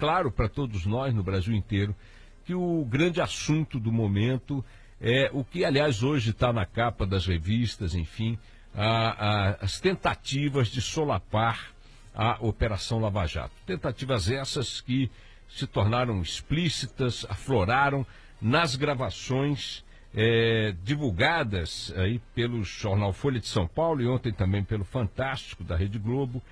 claro para todos nós no Brasil inteiro que o grande assunto do momento é o que, aliás, hoje está na capa das revistas, enfim, as tentativas de solapar a Operação Lava Jato. Tentativas essas que se tornaram explícitas, afloraram nas gravações divulgadas aí pelo jornal Folha de São Paulo e ontem também pelo Fantástico da Rede Globo.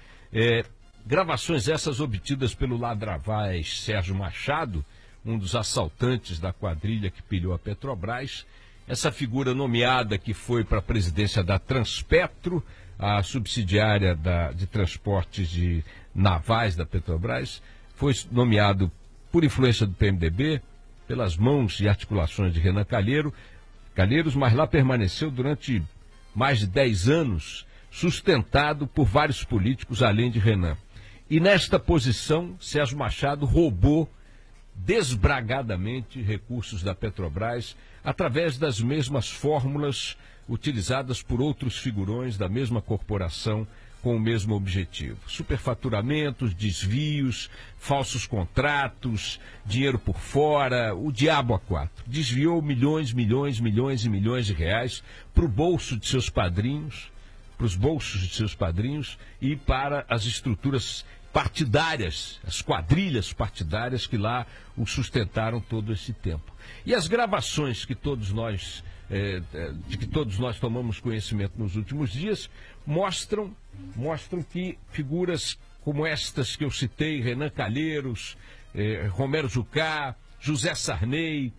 Gravações essas obtidas pelo ladravaz Sérgio Machado, um dos assaltantes da quadrilha que pilhou a Petrobras. Essa figura nomeada que foi para a presidência da Transpetro, a subsidiária de transportes de navais da Petrobras, foi nomeado por influência do PMDB, pelas mãos e articulações de Renan Calheiros, mas lá permaneceu durante mais de 10 anos, sustentado por vários políticos além de Renan. E nesta posição, Sérgio Machado roubou desbragadamente recursos da Petrobras através das mesmas fórmulas utilizadas por outros figurões da mesma corporação com o mesmo objetivo. Superfaturamentos, desvios, falsos contratos, dinheiro por fora, o diabo a quatro. Desviou milhões e milhões de reais para o bolso de seus padrinhos, para os bolsos de seus padrinhos e para as estruturas partidárias, as quadrilhas partidárias que lá o sustentaram todo esse tempo. E as gravações que todos nós, de que todos nós tomamos conhecimento nos últimos dias, mostram que figuras como estas que eu citei, Renan Calheiros, Romero Jucá, José Sarney,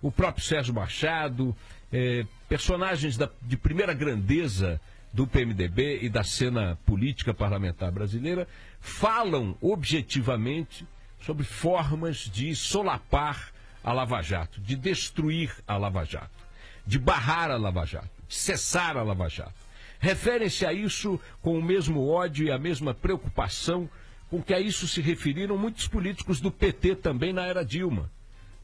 o próprio Sérgio Machado, personagens de primeira grandeza do PMDB e da cena política parlamentar brasileira, falam objetivamente sobre formas de solapar a Lava Jato, de destruir a Lava Jato, de barrar a Lava Jato, de cessar a Lava Jato. Referem-se a isso com o mesmo ódio e a mesma preocupação com que a isso se referiram muitos políticos do PT também na era Dilma.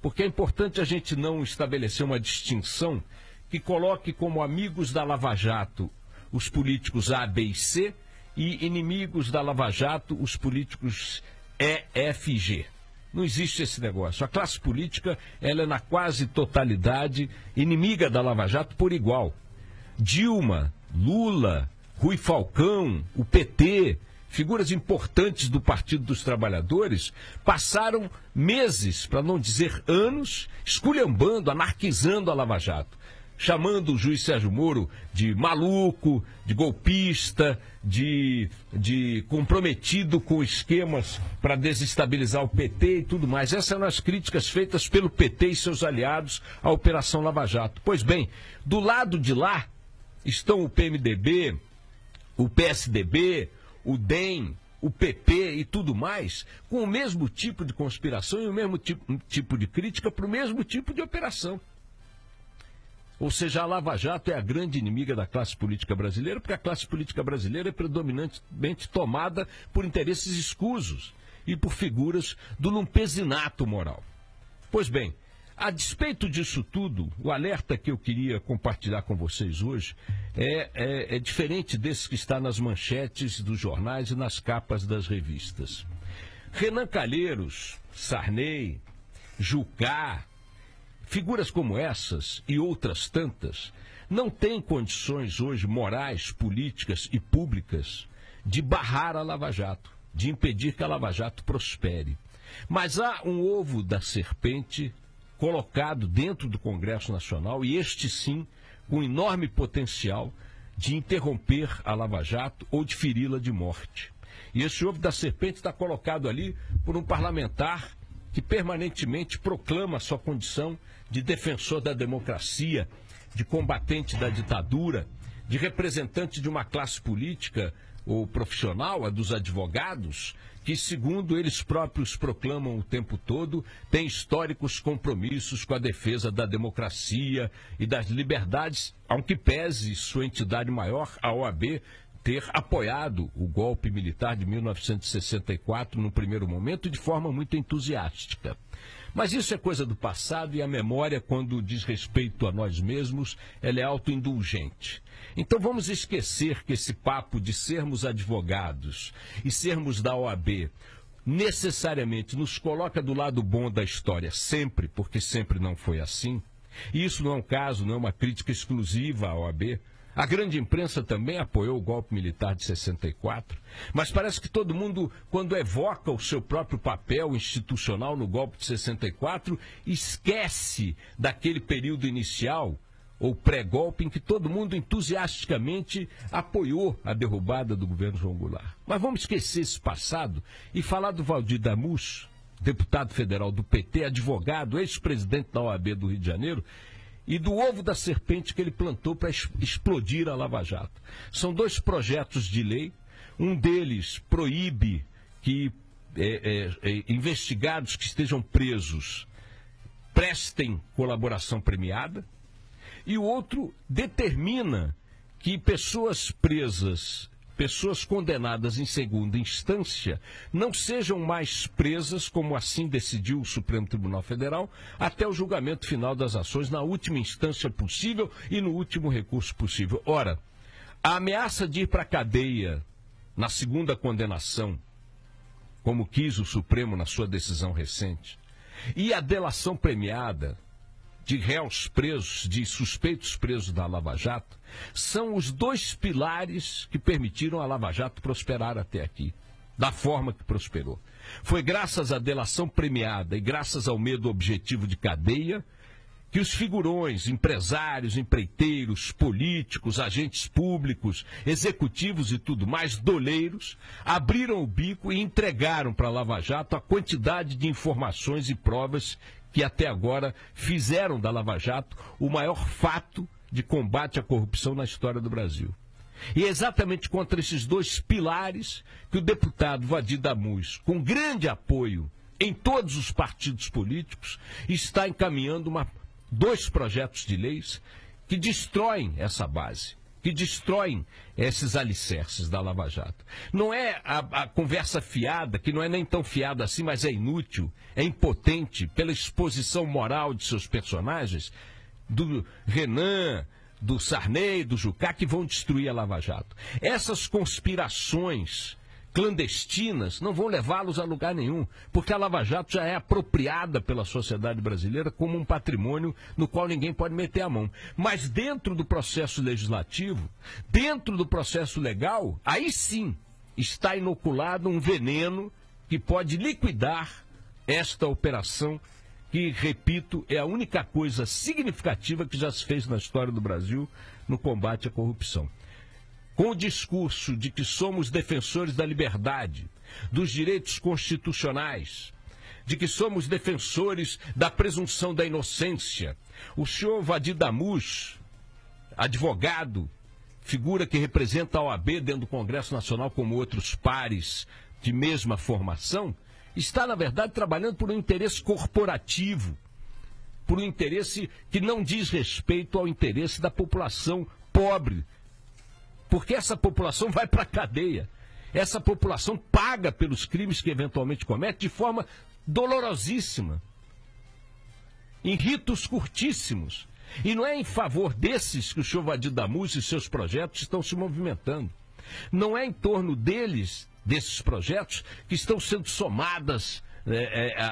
Porque é importante a gente não estabelecer uma distinção que coloque como amigos da Lava Jato os políticos A, B e C e inimigos da Lava Jato os políticos E, F e G. Não existe esse negócio. A classe política, ela é na quase totalidade inimiga da Lava Jato por igual. Dilma, Lula, Rui Falcão, o PT, figuras importantes do Partido dos Trabalhadores, passaram meses, para não dizer anos, esculhambando, anarquizando a Lava Jato, chamando o juiz Sérgio Moro de maluco, de golpista, de comprometido com esquemas para desestabilizar o PT e tudo mais. Essas eram as críticas feitas pelo PT e seus aliados à Operação Lava Jato. Pois bem, do lado de lá estão o PMDB, o PSDB, o DEM, o PP e tudo mais, com o mesmo tipo de conspiração e o mesmo tipo de crítica para o mesmo tipo de operação. Ou seja, a Lava Jato é a grande inimiga da classe política brasileira, porque a classe política brasileira é predominantemente tomada por interesses escusos e por figuras do lumpesinato moral. Pois bem, a despeito disso tudo, o alerta que eu queria compartilhar com vocês hoje é diferente desse que está nas manchetes dos jornais e nas capas das revistas. Renan Calheiros, Sarney, Jucá, figuras como essas e outras tantas não têm condições hoje morais, políticas e públicas de barrar a Lava Jato, de impedir que a Lava Jato prospere. Mas há um ovo da serpente colocado dentro do Congresso Nacional e este sim com enorme potencial de interromper a Lava Jato ou de feri-la de morte. E esse ovo da serpente está colocado ali por um parlamentar que permanentemente proclama a sua condição de defensor da democracia, de combatente da ditadura, de representante de uma classe política ou profissional, a dos advogados, que, segundo eles próprios proclamam o tempo todo, tem históricos compromissos com a defesa da democracia e das liberdades, aunque pese sua entidade maior, a OAB, ter apoiado o golpe militar de 1964 no primeiro momento de forma muito entusiástica. Mas isso é coisa do passado e a memória, quando diz respeito a nós mesmos, ela é autoindulgente. Então vamos esquecer que esse papo de sermos advogados e sermos da OAB necessariamente nos coloca do lado bom da história, sempre, porque sempre não foi assim. E isso não é um caso, não é uma crítica exclusiva à OAB. A grande imprensa também apoiou o golpe militar de 64, mas parece que todo mundo, quando evoca o seu próprio papel institucional no golpe de 64, esquece daquele período inicial, ou pré-golpe, em que todo mundo entusiasticamente apoiou a derrubada do governo João Goulart. Mas vamos esquecer esse passado e falar do Valdir Damus, deputado federal do PT, advogado, ex-presidente da OAB do Rio de Janeiro, e do ovo da serpente que ele plantou para explodir a Lava Jato. São dois projetos de lei, um deles proíbe que investigados que estejam presos prestem colaboração premiada, e o outro determina que pessoas presas, pessoas condenadas em segunda instância, não sejam mais presas, como assim decidiu o Supremo Tribunal Federal, até o julgamento final das ações, na última instância possível e no último recurso possível. Ora, a ameaça de ir para a cadeia na segunda condenação, como quis o Supremo na sua decisão recente, e a delação premiada de réus presos, de suspeitos presos da Lava Jato, são os dois pilares que permitiram a Lava Jato prosperar até aqui, da forma que prosperou. Foi graças à delação premiada e graças ao medo objetivo de cadeia que os figurões, empresários, empreiteiros, políticos, agentes públicos, executivos e tudo mais, doleiros, abriram o bico e entregaram para a Lava Jato a quantidade de informações e provas que até agora fizeram da Lava Jato o maior fato de combate à corrupção na história do Brasil. E é exatamente contra esses dois pilares que o deputado Valdir Damus, com grande apoio em todos os partidos políticos, está encaminhando dois projetos de leis que destroem essa base, que destroem esses alicerces da Lava Jato. Não é a conversa fiada, que não é nem tão fiada assim, mas é inútil, é impotente pela exposição moral de seus personagens, do Renan, do Sarney, do Jucá, que vão destruir a Lava Jato. Essas conspirações clandestinas não vão levá-los a lugar nenhum, porque a Lava Jato já é apropriada pela sociedade brasileira como um patrimônio no qual ninguém pode meter a mão. Mas dentro do processo legislativo, dentro do processo legal, aí sim está inoculado um veneno que pode liquidar esta operação que, repito, é a única coisa significativa que já se fez na história do Brasil no combate à corrupção. Com o discurso de que somos defensores da liberdade, dos direitos constitucionais, de que somos defensores da presunção da inocência, o senhor Valdir Damus, advogado, figura que representa a OAB dentro do Congresso Nacional como outros pares de mesma formação, está, na verdade, trabalhando por um interesse corporativo, por um interesse que não diz respeito ao interesse da população pobre, porque essa população vai para a cadeia. Essa população paga pelos crimes que eventualmente comete de forma dolorosíssima, em ritos curtíssimos. E não é em favor desses que o senhor Valdir Damus e seus projetos estão se movimentando. Não é em torno deles, desses projetos, que estão sendo somadas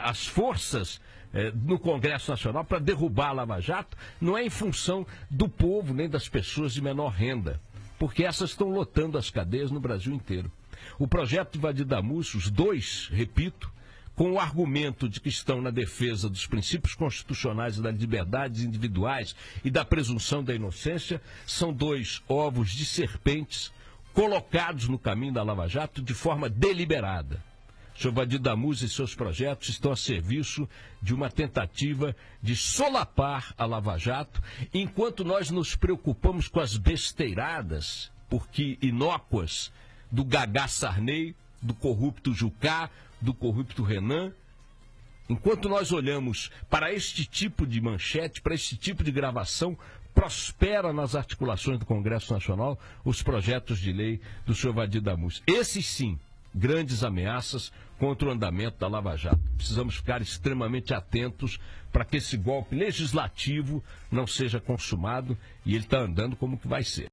as forças no Congresso Nacional para derrubar a Lava Jato. Não é em função do povo nem das pessoas de menor renda, porque essas estão lotando as cadeias no Brasil inteiro. O projeto de Valdir Damus, os dois, repito, com o argumento de que estão na defesa dos princípios constitucionais e das liberdades individuais e da presunção da inocência, são dois ovos de serpentes colocados no caminho da Lava Jato de forma deliberada. O senhor Valdir Damus e seus projetos estão a serviço de uma tentativa de solapar a Lava Jato, enquanto nós nos preocupamos com as besteiradas, porque inócuas, do Gagá Sarney, do corrupto Jucá, do corrupto Renan. Enquanto nós olhamos para este tipo de manchete, para este tipo de gravação, prospera nas articulações do Congresso Nacional os projetos de lei do senhor Valdir Damus. Esses sim, grandes ameaças contra o andamento da Lava Jato. Precisamos ficar extremamente atentos para que esse golpe legislativo não seja consumado, e ele está andando como que vai ser.